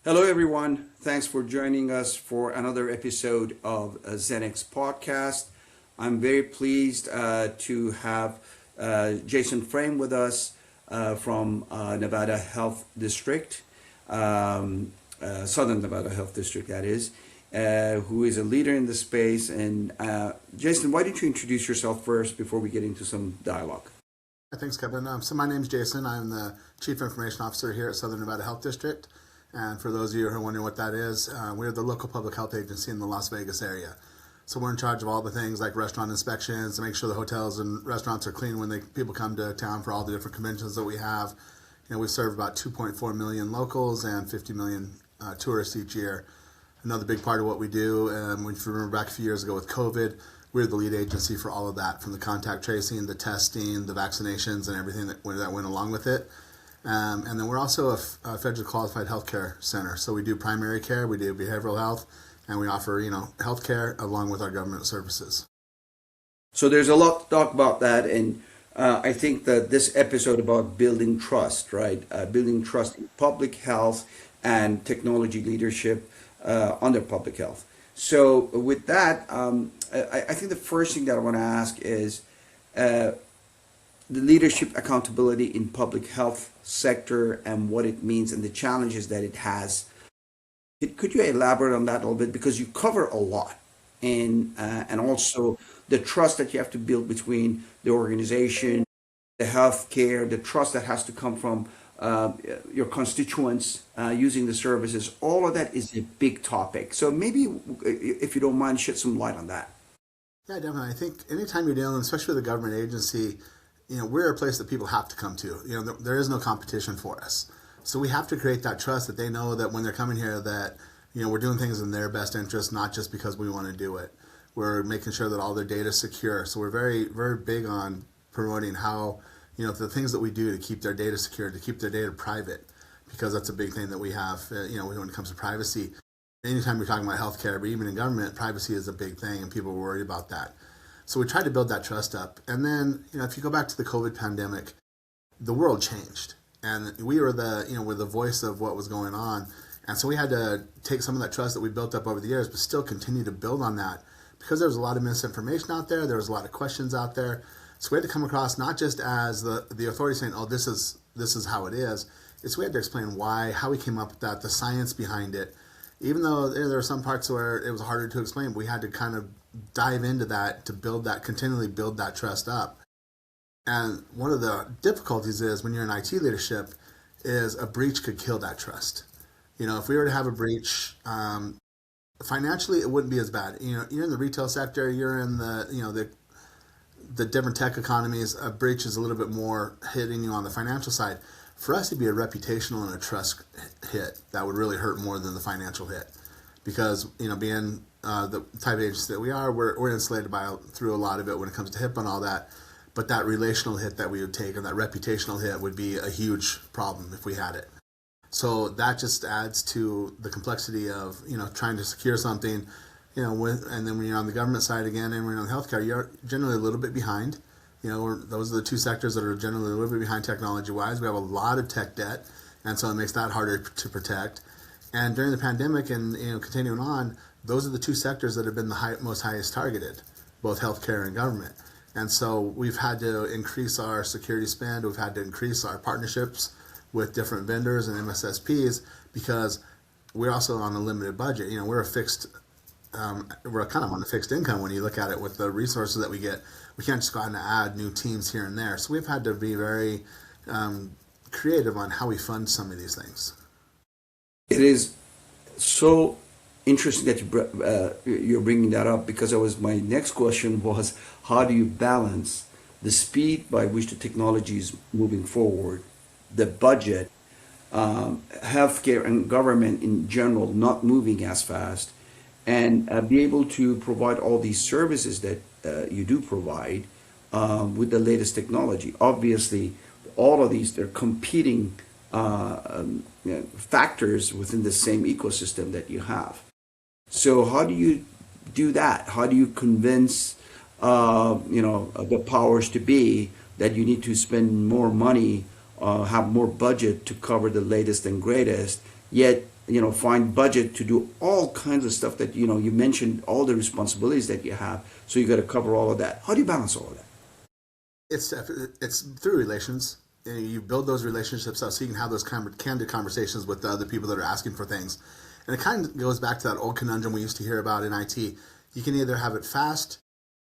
Hello, everyone. Thanks for joining us for another episode of Xenex podcast. I'm very pleased to have Jason Frame with us from Nevada Health District, Southern Nevada Health District, that is, who is a leader in the space. And Jason, why don't you introduce yourself first before we get into some dialogue? Thanks, Kevin. So my name's Jason. I'm the Chief Information Officer here at Southern Nevada Health District. And for those of you who are wondering what that is, we're the local public health agency in the Las Vegas area. So we're in charge of all the things like restaurant inspections to make sure the hotels and restaurants are clean when people come to town for all the different conventions that we have. We serve about 2.4 million locals and 50 million tourists each year. Another big part of what we do, if you remember back a few years ago with COVID, we're the lead agency for all of that, from the contact tracing, the testing, the vaccinations, and everything that went along with it. And then we're also a federally qualified healthcare center. So we do primary care, we do behavioral health, and we offer, healthcare along with our government services. So there's a lot to talk about that, and I think that this episode about building trust, right? Building trust in public health and technology leadership under public health. So with that, I think the first thing that I want to ask is the leadership accountability in public health sector and what it means and the challenges that it has. Could you elaborate on that a little bit, because you cover a lot, and also the trust that you have to build between the organization, the healthcare, the trust that has to come from your constituents using the services. All of that is a big topic. So maybe, if you don't mind, shed some light on that. Yeah, definitely. I think anytime you're dealing, especially with a government agency, we're a place that people have to come to. There is no competition for us. So we have to create that trust that they know that when they're coming here that, we're doing things in their best interest, not just because we want to do it. We're making sure that all their data is secure. So we're very, very big on promoting how, the things that we do to keep their data secure, to keep their data private, because that's a big thing that we have, when it comes to privacy. Anytime you're talking about healthcare, but even in government, privacy is a big thing and people are worried about that. So we tried to build that trust up. And then, if you go back to the COVID pandemic, the world changed. And we were we're the voice of what was going on. And so we had to take some of that trust that we built up over the years, but still continue to build on that, because there was a lot of misinformation out there. There was a lot of questions out there. So we had to come across not just as the authority saying, oh, this is how it is. It's we had to explain why, how we came up with that, the science behind it. Even though there are some parts where it was harder to explain, we had to kind of dive into that to continually build that trust up. And one of the difficulties is when you're in IT leadership is a breach could kill that trust. If we were to have a breach, financially it wouldn't be as bad. You're in the retail sector, you're in the different tech economies. A breach is a little bit more hitting you on the financial side. For us, it'd be a reputational and a trust hit that would really hurt more than the financial hit, because being the type of agency that we are, we're insulated through a lot of it when it comes to HIPAA and all that. But that relational hit that we would take and that reputational hit would be a huge problem if we had it. So that just adds to the complexity of trying to secure something, and then when you're on the government side again, and when you're on healthcare, you're generally a little bit behind. Those are the two sectors that are generally a little bit behind technology-wise. We have a lot of tech debt, and so it makes that harder to protect. And during the pandemic and continuing on, those are the two sectors that have been the most highest targeted, both healthcare and government. And so we've had to increase our security spend. We've had to increase our partnerships with different vendors and MSSPs, because we're also on a limited budget. We're we're kind of on a fixed income when you look at it with the resources that we get. We can't just go out and add new teams here and there. So we've had to be very creative on how we fund some of these things. It is so interesting that you're bringing that up, because my next question was, how do you balance the speed by which the technology is moving forward, the budget, healthcare and government in general not moving as fast, and be able to provide all these services that you do provide with the latest technology. Obviously, all of these, they're competing factors within the same ecosystem that you have. So how do you do that? How do you convince the powers to be that you need to spend more money, have more budget to cover the latest and greatest, yet find budget to do all kinds of stuff that, you mentioned all the responsibilities that you have. So you got to cover all of that. How do you balance all of that? It's through relations. You build those relationships up so you can have those candid conversations with the other people that are asking for things. And it kind of goes back to that old conundrum we used to hear about in IT. You can either have it fast,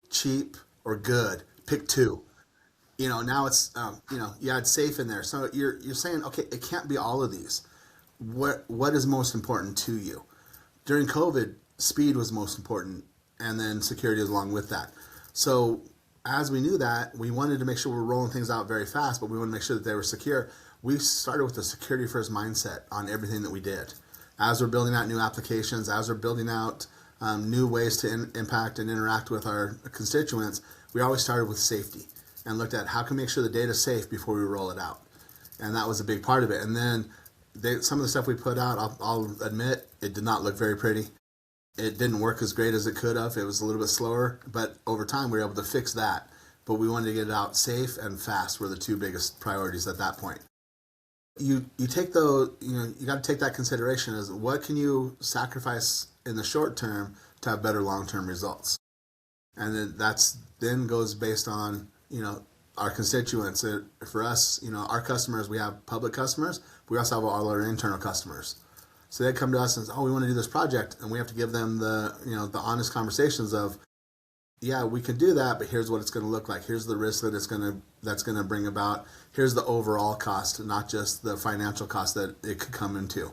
cheap, or good. Pick two. Now you add safe in there. So you're saying, okay, it can't be all of these. What is most important to you? During COVID, speed was most important, and then security is along with that. So as we knew that, we wanted to make sure we're rolling things out very fast, but we want to make sure that they were secure. We started with a security first mindset on everything that we did. As we're building out new applications, as we're building out new ways to impact and interact with our constituents, we always started with safety and looked at how can we make sure the data is safe before we roll it out. And that was a big part of it. And then some of the stuff we put out, I'll admit, it did not look very pretty. It didn't work as great as it could have. It was a little bit slower, but over time we were able to fix that. But we wanted to get it out safe and fast were the two biggest priorities at that point. You take those, you got to take that consideration as what can you sacrifice in the short term to have better long-term results. And then goes based on, our constituents. For us, our customers, we have public customers, but we also have all our internal customers. So they come to us and say, oh, we want to do this project, and we have to give them the honest conversations of, yeah, we can do that, but here's what it's going to look like. Here's the risk that's going to bring about. Here's the overall cost, not just the financial cost that it could come into.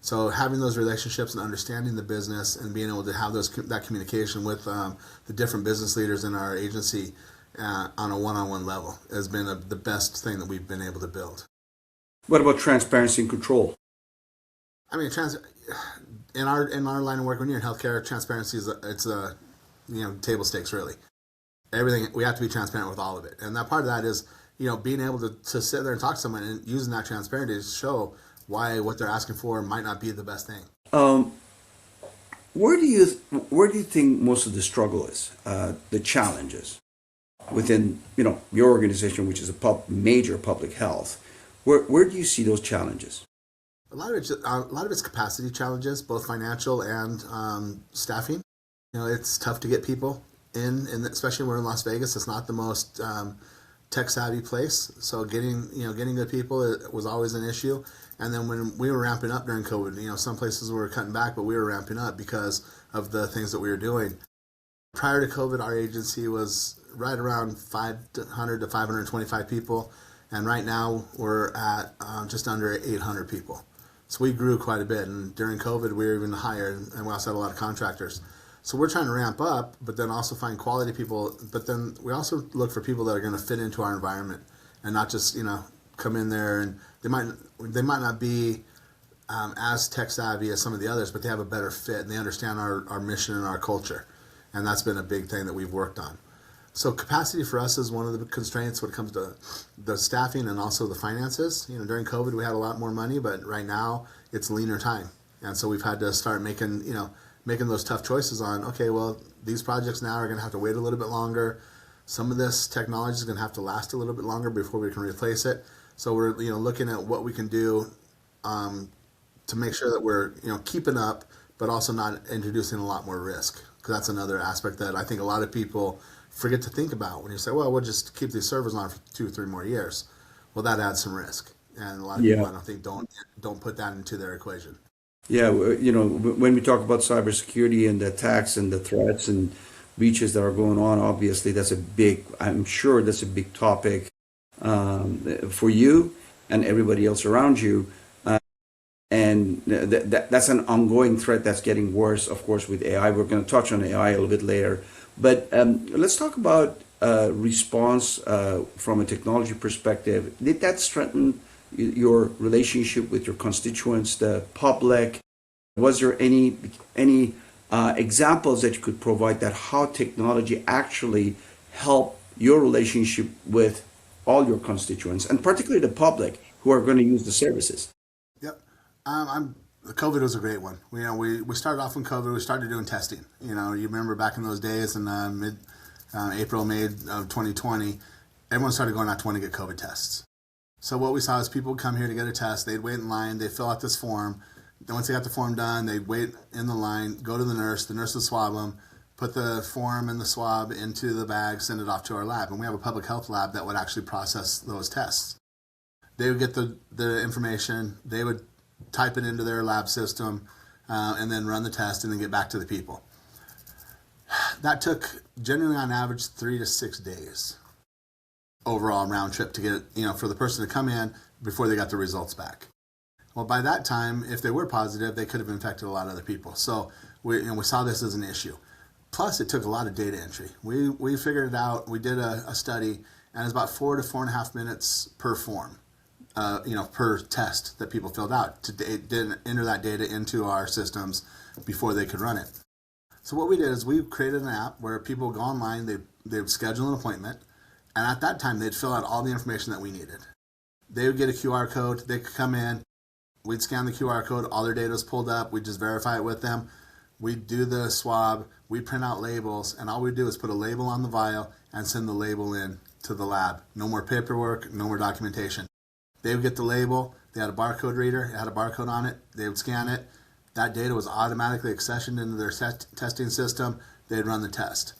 So having those relationships and understanding the business and being able to have that communication with the different business leaders in our agency on a one-on-one level has been the best thing that we've been able to build. What about transparency and control? I mean, in our line of work, when you're in healthcare, transparency it's table stakes really. Everything, we have to be transparent with all of it, and that part of that is being able to sit there and talk to someone and using that transparency to show why what they're asking for might not be the best thing. Where do you think most of the struggle is? The challenges within your organization, which is a major public health. Where do you see those challenges? A lot of it's capacity challenges, both financial and staffing. It's tough to get people in, and especially when we're in Las Vegas. It's not the most tech savvy place, so getting good people was always an issue. And then when we were ramping up during COVID, some places were cutting back, but we were ramping up because of the things that we were doing. Prior to COVID, our agency was right around 500 to 525 people, and right now we're at just under 800 people. So we grew quite a bit, and during COVID we were even higher, and we also had a lot of contractors. So we're trying to ramp up, but then also find quality people. But then we also look for people that are going to fit into our environment, and not just come in there and they might not be as tech savvy as some of the others, but they have a better fit and they understand our mission and our culture, and that's been a big thing that we've worked on. So capacity for us is one of the constraints when it comes to the staffing and also the finances. During COVID we had a lot more money, but right now it's leaner time, and so we've had to start making those tough choices on, okay, well, these projects now are going to have to wait a little bit longer. Some of this technology is going to have to last a little bit longer before we can replace it. So we're looking at what we can do to make sure that we're keeping up, but also not introducing a lot more risk, because that's another aspect that I think a lot of people forget to think about when you say, well, we'll just keep these servers on for 2 or 3 more years. Well, that adds some risk, and a lot of people I don't think don't put that into their equation. Yeah, when we talk about cybersecurity and the attacks and the threats and breaches that are going on, obviously I'm sure that's a big topic for you and everybody else around you. And that's an ongoing threat that's getting worse, of course, with AI. We're going to touch on AI a little bit later. But let's talk about response from a technology perspective. Did that strengthen your relationship with your constituents, the public? Was there any examples that you could provide that how technology actually helped your relationship with all your constituents, and particularly the public who are going to use the services? Yep. COVID was a great one. We started off in COVID. We started doing testing. You remember back in those days in April, May of 2020, everyone started going out to want to get COVID tests. So what we saw is people would come here to get a test. They'd wait in line. They'd fill out this form. Then once they got the form done, they'd wait in the line, go to the nurse would swab them, put the form and the swab into the bag, send it off to our lab. And we have a public health lab that would actually process those tests. They would get the information, they would type it into their lab system, and then run the test and then get back to the people. That took generally on average 3 to 6 days overall round trip to get, for the person to come in before they got the results back. Well, by that time, if they were positive, they could have infected a lot of other people. So we saw this as an issue. Plus, it took a lot of data entry. We figured it out. We did a study, and it's about 4 to 4.5 minutes per form, per test that people filled out to enter that data into our systems before they could run it. So what we did is we created an app where people would go online, they would schedule an appointment, and at that time they'd fill out all the information that we needed. They would get a QR code, they could come in, we'd scan the QR code, all their data was pulled up, we'd just verify it with them, we'd do the swab, we'd print out labels, and all we'd do is put a label on the vial and send the label in to the lab. No more paperwork, no more documentation. They would get the label, they had a barcode reader, it had a barcode on it, they would scan it, that data was automatically accessioned into their testing system, they'd run the test.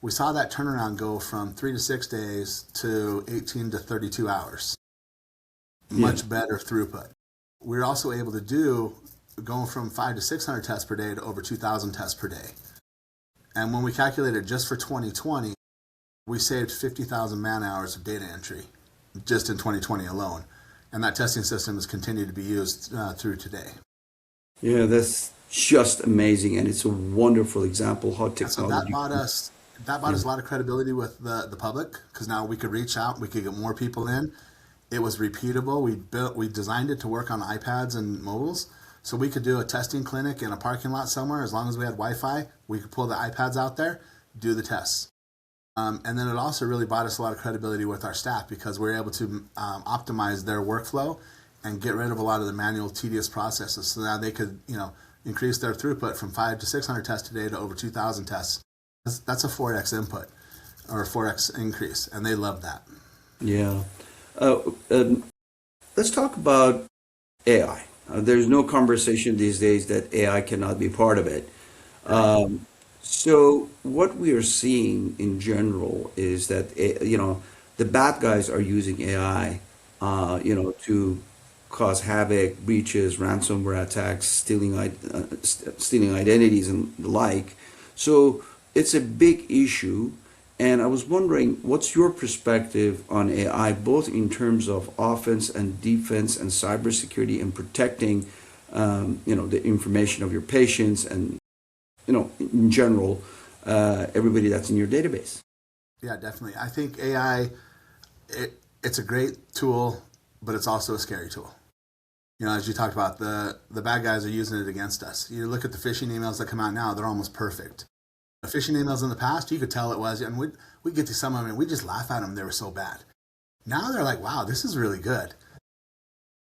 We saw that turnaround go from 3 to 6 days to 18 to 32 hours. Much better throughput. We were also able to do going from 500 to 600 tests per day to over 2,000 tests per day. And when we calculated just for 2020, we saved 50,000 man hours of data entry just in 2020 alone. And that testing system has continued to be used through today. Yeah, that's just amazing, and it's a wonderful example how So technology. that bought us a lot of credibility with the public, because now we could reach out, we could get more people in. It was repeatable. We designed it to work on iPads and mobiles, so we could do a testing clinic in a parking lot somewhere. As long as we had Wi-Fi, we could pull the iPads out there, do the tests. And then it also really bought us a lot of credibility with our staff, because we were able to optimize their workflow and get rid of a lot of the manual, tedious processes. So now they could, increase their throughput from 500 to 600 tests a day to over 2,000 tests. That's a 4x input or a 4x increase, and they love that. Yeah. Uh, um, let's talk about AI. There's no conversation these days that AI cannot be part of it. Right. So what we are seeing in general is that the bad guys are using AI, to cause havoc, breaches, ransomware attacks, stealing identities and the like. So it's a big issue, and I was wondering, what's your perspective on AI, both in terms of offense and defense and cybersecurity and protecting, the information of your patients and, in general, everybody that's in your database. Yeah, definitely. I think AI, it's a great tool, but it's also a scary tool. As you talked about, the bad guys are using it against us. You look at the phishing emails that come out now, they're almost perfect. The phishing emails in the past, you could tell it was, and we'd get to some of them and we just laugh at them, they were so bad. Now they're like, wow, this is really good.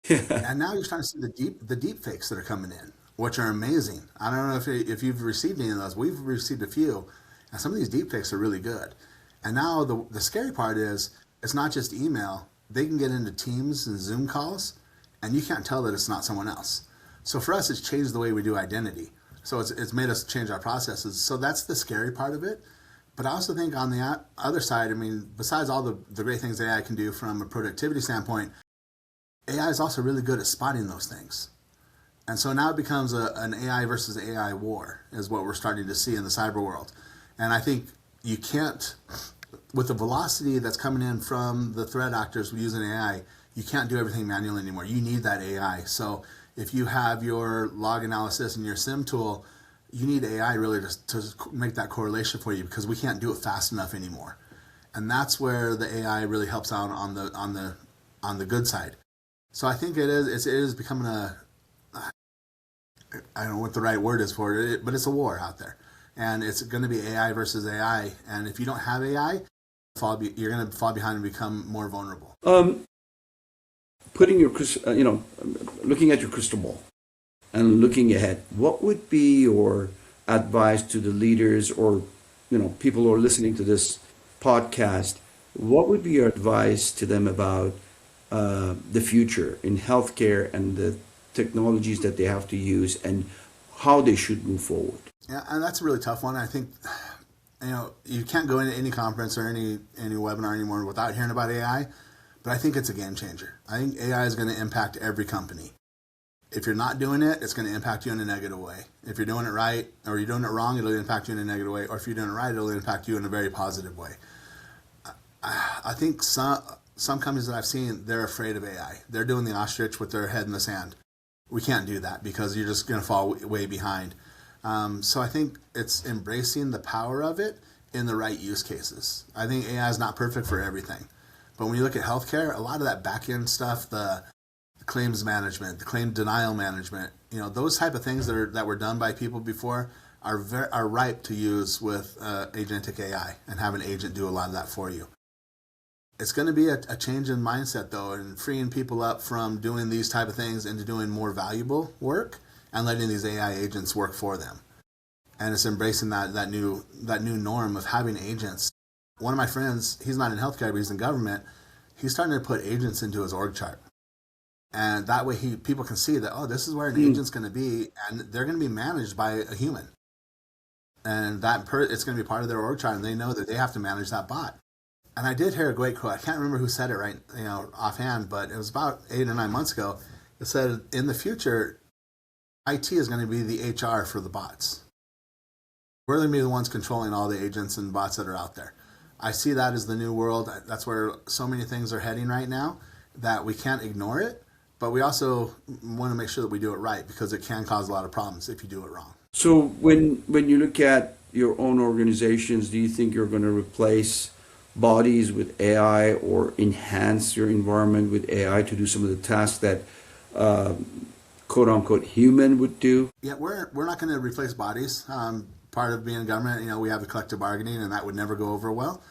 Yeah. And now you're starting to see the deep fakes that are coming in, which are amazing. I don't know if you've received any of those. We've received a few, and some of these deep fakes are really good. And now the scary part is, it's not just email. They can get into Teams and Zoom calls, and you can't tell that it's not someone else. So for us, it's changed the way we do identity. So it's made us change our processes. So that's the scary part of it. But I also think on the other side, besides all the great things AI can do from a productivity standpoint, AI is also really good at spotting those things. And so now it becomes an AI versus AI war, is what we're starting to see in the cyber world. And I think you can't, with the velocity that's coming in from the threat actors using AI, you can't do everything manually anymore. You need that AI. So if you have your log analysis and your SIM tool, you need AI really to make that correlation for you, because we can't do it fast enough anymore. And that's where the AI really helps out on the good side. So I think it is becoming I don't know what the right word is for it, but it's a war out there. And it's going to be AI versus AI. And if you don't have AI, you're going to fall behind and become more vulnerable. Putting looking at your crystal ball and looking ahead, what would be your advice to the leaders or, people who are listening to this podcast? What would be your advice to them about the future in healthcare and the technologies that they have to use, and how they should move forward? Yeah, and that's a really tough one. I think, you can't go into any conference or any webinar anymore without hearing about AI, but I think it's a game changer. I think AI is going to impact every company. If you're not doing it, it's going to impact you in a negative way. If you're doing it right or you're doing it wrong, it'll impact you in a negative way. Or if you're doing it right, it'll impact you in a very positive way. I think some companies that I've seen, they're afraid of AI. They're doing the ostrich with their head in the sand. We can't do that because you're just going to fall way behind. So I think it's embracing the power of it in the right use cases. I think AI is not perfect for everything. But when you look at healthcare, a lot of that back-end stuff, the claims management, the claim denial management, those type of things that were done by people before are ripe to use with agentic AI and have an agent do a lot of that for you. It's going to be a change in mindset, though, and freeing people up from doing these type of things into doing more valuable work and letting these AI agents work for them. And it's embracing that new norm of having agents. One of my friends, he's not in healthcare, but he's in government. He's starting to put agents into his org chart. And that way people can see that, this is where an agent's going to be, and they're going to be managed by a human. And it's going to be part of their org chart, and they know that they have to manage that bot. And I did hear a great quote. I can't remember who said it right, offhand, but it was about 8 or 9 months ago. It said, in the future, IT is going to be the HR for the bots. We're going to be the ones controlling all the agents and bots that are out there. I see that as the new world. That's where so many things are heading right now that we can't ignore it. But we also want to make sure that we do it right, because it can cause a lot of problems if you do it wrong. So when you look at your own organizations, do you think you're going to replace bodies with AI or enhance your environment with AI to do some of the tasks that quote unquote human would do? Yeah, we're not going to replace bodies. Part of being in government, we have the collective bargaining, and that would never go over well.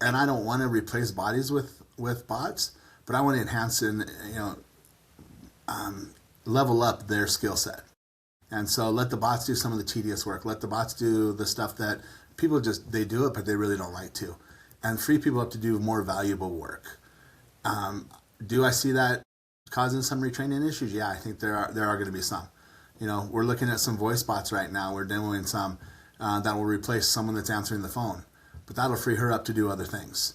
And I don't want to replace bodies with bots, but I want to enhance and level up their skill set. And so let the bots do some of the tedious work. Let the bots do the stuff that people they do it, but they really don't like to. And free people up to do more valuable work. Do I see that causing some retraining issues? Yeah, I think there are going to be some. We're looking at some voice bots right now. We're demoing some that will replace someone that's answering the phone. But that'll free her up to do other things.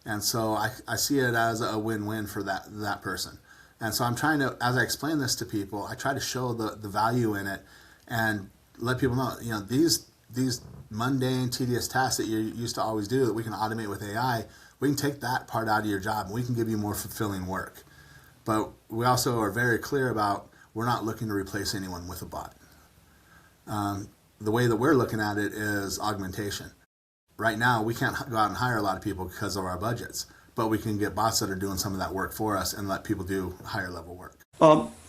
And so I see it as a win-win for that person. And so I'm trying to, as I explain this to people, I try to show the value in it and let people know, these mundane, tedious tasks that you used to always do that we can automate with AI, we can take that part out of your job and we can give you more fulfilling work. But we also are very clear about we're not looking to replace anyone with a bot. The way that we're looking at it is augmentation. Right now, we can't go out and hire a lot of people because of our budgets, but we can get bots that are doing some of that work for us and let people do higher level work.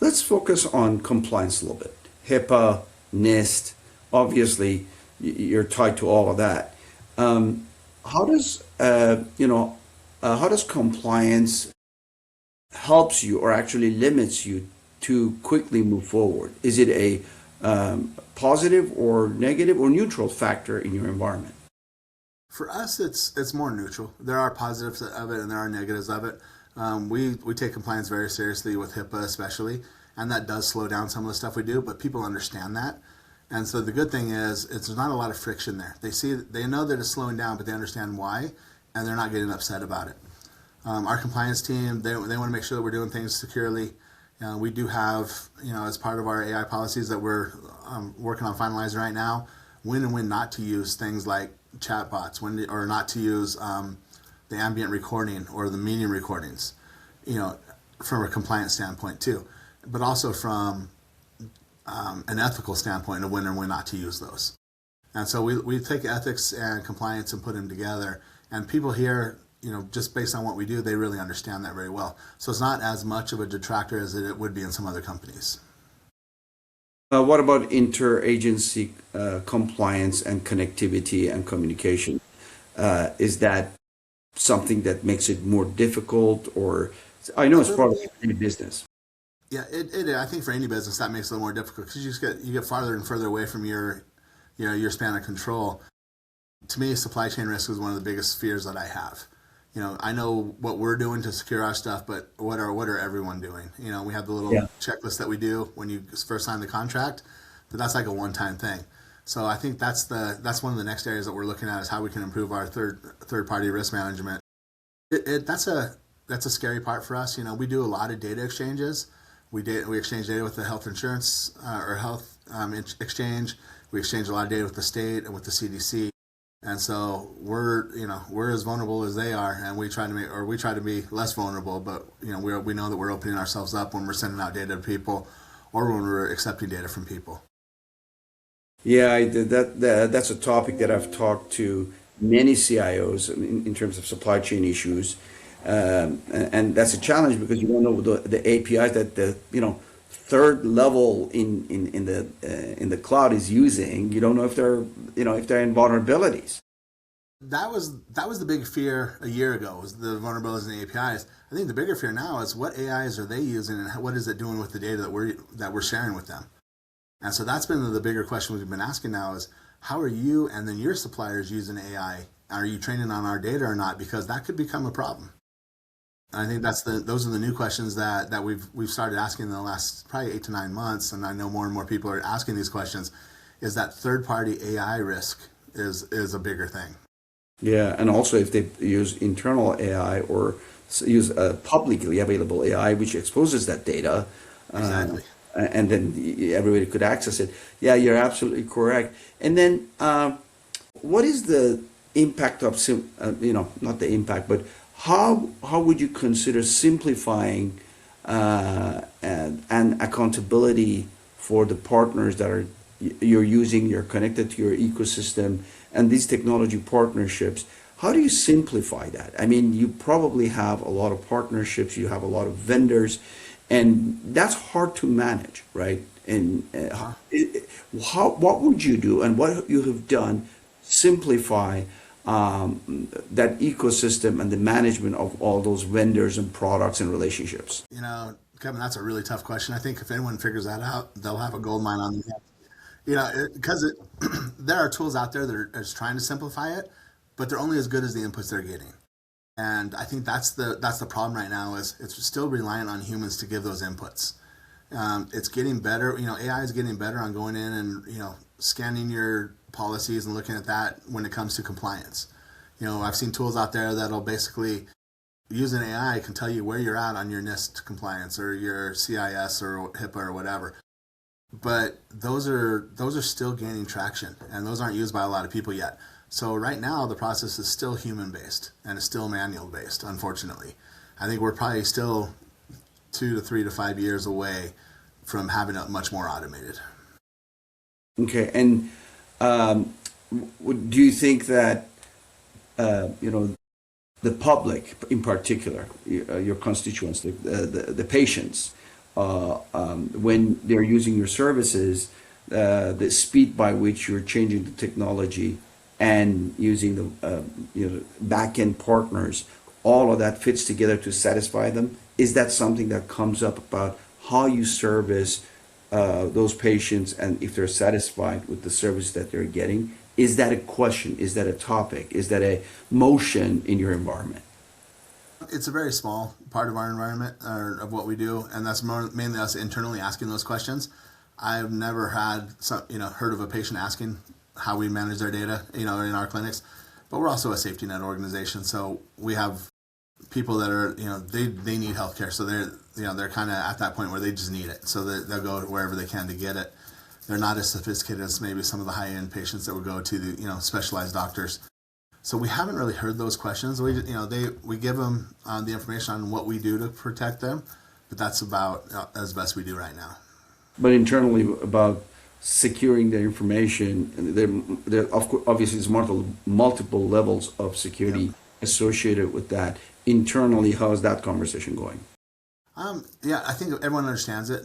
Let's focus on compliance a little bit. HIPAA, NIST, obviously you're tied to all of that. How does compliance helps you or actually limits you to quickly move forward? Is it a positive or negative or neutral factor in your environment? For us, it's more neutral. There are positives of it and there are negatives of it. We take compliance very seriously with HIPAA especially, and that does slow down some of the stuff we do, but people understand that. And so the good thing is it's not a lot of friction there. They know that it's slowing down, but they understand why, and they're not getting upset about it. Our compliance team, they want to make sure that we're doing things securely. We do have, as part of our AI policies that we're working on finalizing right now, when and when not to use things like chatbots, or not to use the ambient recording or the meeting recordings, from a compliance standpoint too, but also from an ethical standpoint of when and when not to use those. And so we take ethics and compliance and put them together, and people here, just based on what we do, they really understand that very well. So it's not as much of a detractor as it would be in some other companies. What about interagency compliance and connectivity and communication? Is that something that makes it more difficult, or I know it's part of any business? Yeah, I think for any business that makes it a little more difficult because you get farther and further away from your span of control. To me, supply chain risk is one of the biggest fears that I have. I know what we're doing to secure our stuff, but what are everyone doing? We have the little Yeah. checklist that we do when you first sign the contract, but that's like a one-time thing. So I think that's one of the next areas that we're looking at is how we can improve our third party risk management. That's a scary part for us. We do a lot of data exchanges. We exchange data with the health insurance or health exchange. We exchange a lot of data with the state and with the CDC. And so we're as vulnerable as they are, and we try to be less vulnerable. But we know that we're opening ourselves up when we're sending out data to people, or when we're accepting data from people. Yeah, that's a topic that I've talked to many CIOs in terms of supply chain issues, and that's a challenge because you don't know the APIs that the third level in the cloud is using. You don't know if they're in vulnerabilities. That was the big fear a year ago, was the vulnerabilities in the APIs. I think the bigger fear now is what AIs are they using, and what is it doing with the data that we're sharing with them. And so that's been the bigger question we've been asking now is, how are you and then your suppliers using AI? Are you training on our data or not? Because that could become a problem. And I think those are the new questions that we've started asking in the last probably 8 to 9 months, and I know more and more people are asking these questions. Is that third party AI risk is a bigger thing? Yeah, and also if they use internal AI or use publicly available AI, which exposes that data, uh, Exactly. and then everybody could access it. Yeah, you're absolutely correct. And then, what is the impact of not the impact, but how would you consider simplifying and accountability for the partners that you're using, you're connected to your ecosystem, and these technology partnerships? How do you simplify that? I mean, you probably have a lot of partnerships, you have a lot of vendors, and that's hard to manage, right? And Uh-huh. what would you do, and what you have done, simplify that ecosystem and the management of all those vendors and products and relationships? Kevin, that's a really tough question. I think if anyone figures that out, they'll have a gold mine on their hands. Because there are tools out there that are just trying to simplify it, but they're only as good as the inputs they're getting. And I think that's the problem right now is it's still reliant on humans to give those inputs. It's getting better. AI is getting better on going in and scanning your policies and looking at that when it comes to compliance. I've seen tools out there that'll basically use an AI can tell you where you're at on your NIST compliance or your CIS or HIPAA or whatever. But those are still gaining traction, and those aren't used by a lot of people yet. So right now the process is still human based and it's still manual based. Unfortunately, I think we're probably still 2 to 3 to 5 years away from having it much more automated. Okay, and do you think that the public, in particular, your constituents, the patients, when they're using your services, the speed by which you're changing the technology and using the back end partners, all of that fits together to satisfy them? Is that something that comes up about how you service those patients and if they're satisfied with the service that they're getting? Is that a question? Is that a topic? Is that a motion in your environment? It's a very small part of our environment or of what we do, and that's mainly us internally asking those questions. I've never heard of a patient asking how we manage their data, in our clinics. But we're also a safety net organization, so we have people that are, they need healthcare, so they're kind of at that point where they just need it, so they'll go wherever they can to get it. They're not as sophisticated as maybe some of the high end patients that would go to the specialized doctors. So we haven't really heard those questions. We give them the information on what we do to protect them, but that's about as best we do right now. But internally about securing their information, and there of course, obviously there's multiple levels of Yep. security associated with that. Internally, how is that conversation going? Yeah, I think everyone understands it.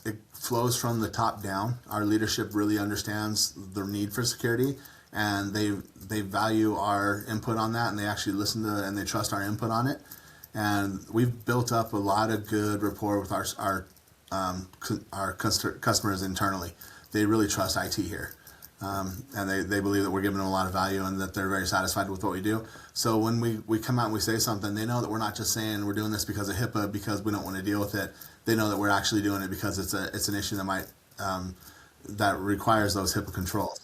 It flows from the top down. Our leadership really understands the need for security, and they value our input on that, and they actually listen to and they trust our input on it. And we've built up a lot of good rapport with our customers internally. They really trust IT here. and they believe that we're giving them a lot of value and that they're very satisfied with what we do. So when we come out and we say something, they know that we're not just saying we're doing this because of HIPAA because we don't want to deal with it. They know that we're actually doing it because it's an issue that might that requires those HIPAA controls.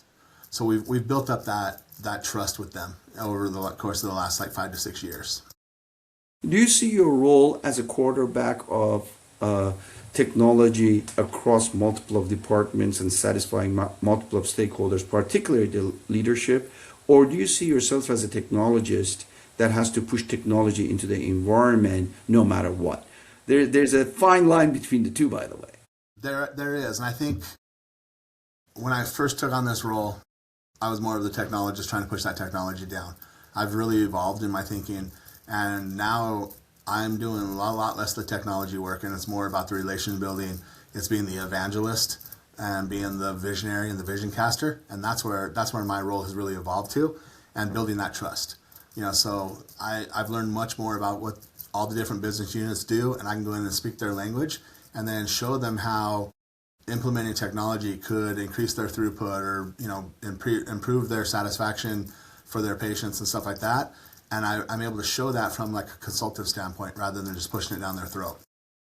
So we've built up that trust with them over the course of the last like 5 to 6 years. Do you see your role as a quarterback of technology across multiple of departments and satisfying multiple of stakeholders, particularly the leadership? Or do you see yourself as a technologist that has to push technology into the environment no matter what? There's a fine line between the two, by the way. There is, and I think when I first took on this role, I was more of the technologist trying to push that technology down. I've really evolved in my thinking, and now I'm doing a lot less of the technology work, and it's more about the relation building. It's being the evangelist and being the visionary and the vision caster, and that's where my role has really evolved to, and building that trust. So I've learned much more about what all the different business units do, and I can go in and speak their language, and then show them how implementing technology could increase their throughput or improve their satisfaction for their patients and stuff like that. And I'm able to show that from like a consultative standpoint rather than just pushing it down their throat.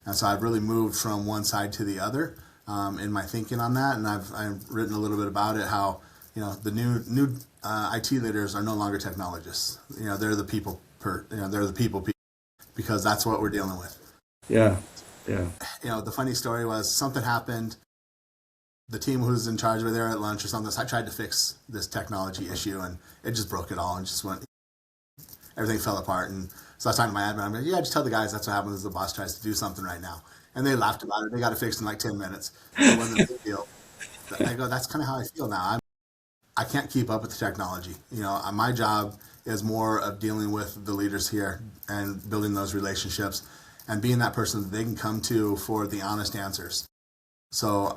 And so I've really moved from one side to the other in my thinking on that. And I've written a little bit about it, how the new IT leaders are no longer technologists. They're the people they're the people because that's what we're dealing with. Yeah, yeah. The funny story was something happened. The team who's in charge over there at lunch or something, I tried to fix this technology issue and it just broke it all and just went, everything fell apart. And so I was talking to my admin, I'm like, yeah, just tell the guys that's what happens if the boss tries to do something right now. And they laughed about it. They got it fixed in like 10 minutes. It wasn't a big deal. I go, that's kind of how I feel now. I can't keep up with the technology. My job is more of dealing with the leaders here and building those relationships and being that person that they can come to for the honest answers. So,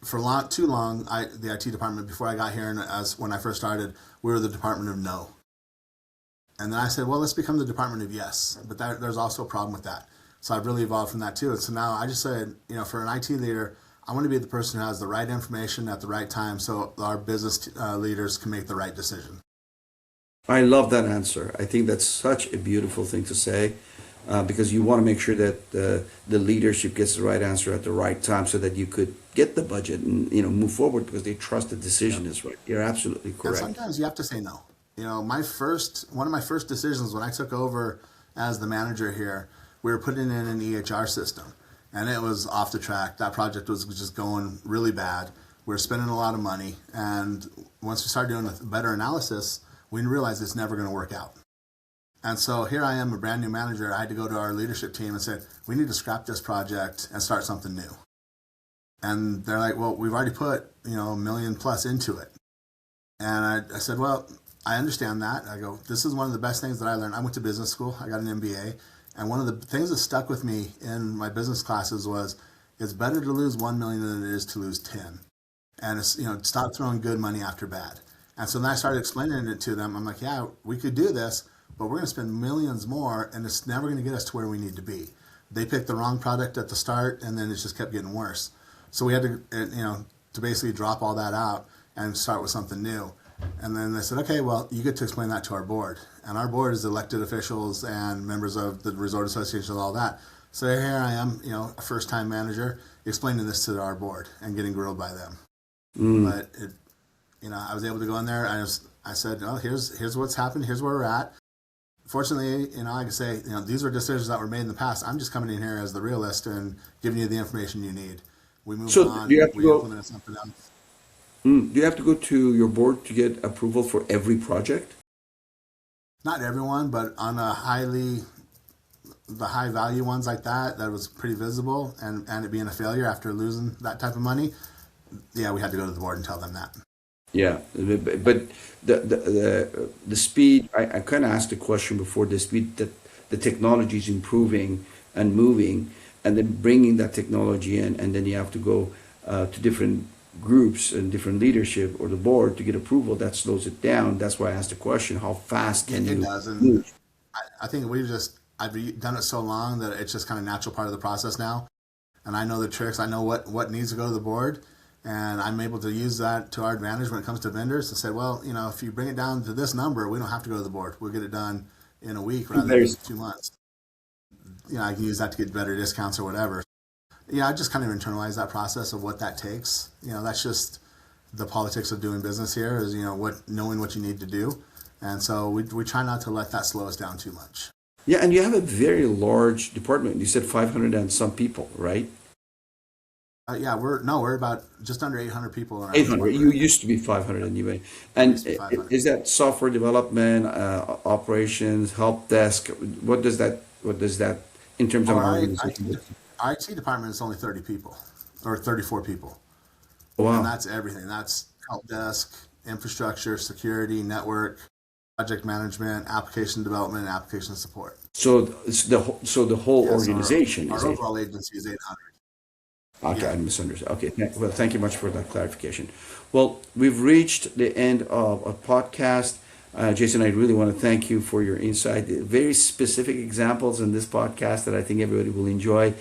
for too long, the IT department, before I got here and when I first started, we were the department of no. And then I said, well, let's become the department of yes. But there's also a problem with that. So I've really evolved from that too. And so now I just said, for an IT leader, I want to be the person who has the right information at the right time so our business leaders can make the right decision. I love that answer. I think that's such a beautiful thing to say because you want to make sure that the leadership gets the right answer at the right time so that you could get the budget and move forward because they trust the decision is right. You're absolutely correct. And sometimes you have to say no. One of my first decisions when I took over as the manager here, we were putting in an EHR system, and it was off the track. That project was just going really bad. We were spending a lot of money, and once we started doing a better analysis, we realized it's never going to work out. And so here I am, a brand new manager. I had to go to our leadership team and say, we need to scrap this project and start something new. And they're like, well, we've already put $1 million plus into it. And I said, well, I understand that. I go, this is one of the best things that I learned. I went to business school. I got an MBA. And one of the things that stuck with me in my business classes was it's better to lose 1 million than it is to lose 10. And it's, stop throwing good money after bad. And so then I started explaining it to them. I'm like, yeah, we could do this, but we're going to spend millions more and it's never going to get us to where we need to be. They picked the wrong product at the start and then it just kept getting worse. So we had to basically drop all that out and start with something new. And then they said, okay, well, you get to explain that to our board. And our board is elected officials and members of the resort association and all that. So here I am, a first-time manager, explaining this to our board and getting grilled by them. But I was able to go in there. I said, oh, here's what's happened. Here's where we're at. Fortunately, I can say, these were decisions that were made in the past. I'm just coming in here as the realist and giving you the information you need. We moved on. Do you have to We go? implemented something else. Do you have to go to your board to get approval for every project? Not everyone, but on the high value ones like that was pretty visible, and it being a failure after losing that type of money, yeah, we had to go to the board and tell them that. Yeah, but the speed. I kind of asked the question before, the speed that the technology is improving and moving, and then bringing that technology in, and then you have to go to different groups and different leadership or the board to get approval. That slows it down. That's why I asked the question: how fast can It you does, and move? I think I've done it so long that it's just kind of a natural part of the process now, and I know the tricks. I know what needs to go to the board, And I'm able to use that to our advantage when it comes to vendors to say, well, if you bring it down to this number, we don't have to go to the board. We'll get it done in a week rather than There's 2 months. I can use that to get better discounts or whatever. I just kind of internalize that process of what that takes. That's just the politics of doing business here is, knowing what you need to do. And so we try not to let that slow us down too much. Yeah, and you have a very large department. You said 500 and some people, right? Yeah, we're about just under 800 people in our 800. You department. used to be 500 anyway. And Used to be 500. is that software development, operations, help desk? What does that in terms of an Our organization? IT department is only 30 people or 34 people. And Wow. that's everything. That's help desk, infrastructure, security, network, project management, application development, and application support. So the whole Yes, organization is our eight. overall agency is 800. Okay, Yeah. I misunderstood. Okay, well, thank you much for that clarification. Well, we've reached the end of a podcast. Jason, I really want to thank you for your insight. Very specific examples in this podcast that I think everybody will enjoy.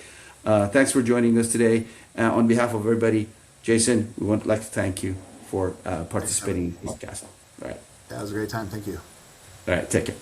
Thanks for joining us today. On behalf of everybody, Jason, we would like to thank you for Thanks, Kevin. participating in the podcast. All right. Yeah, it was a great time. Thank you. All right. Take care.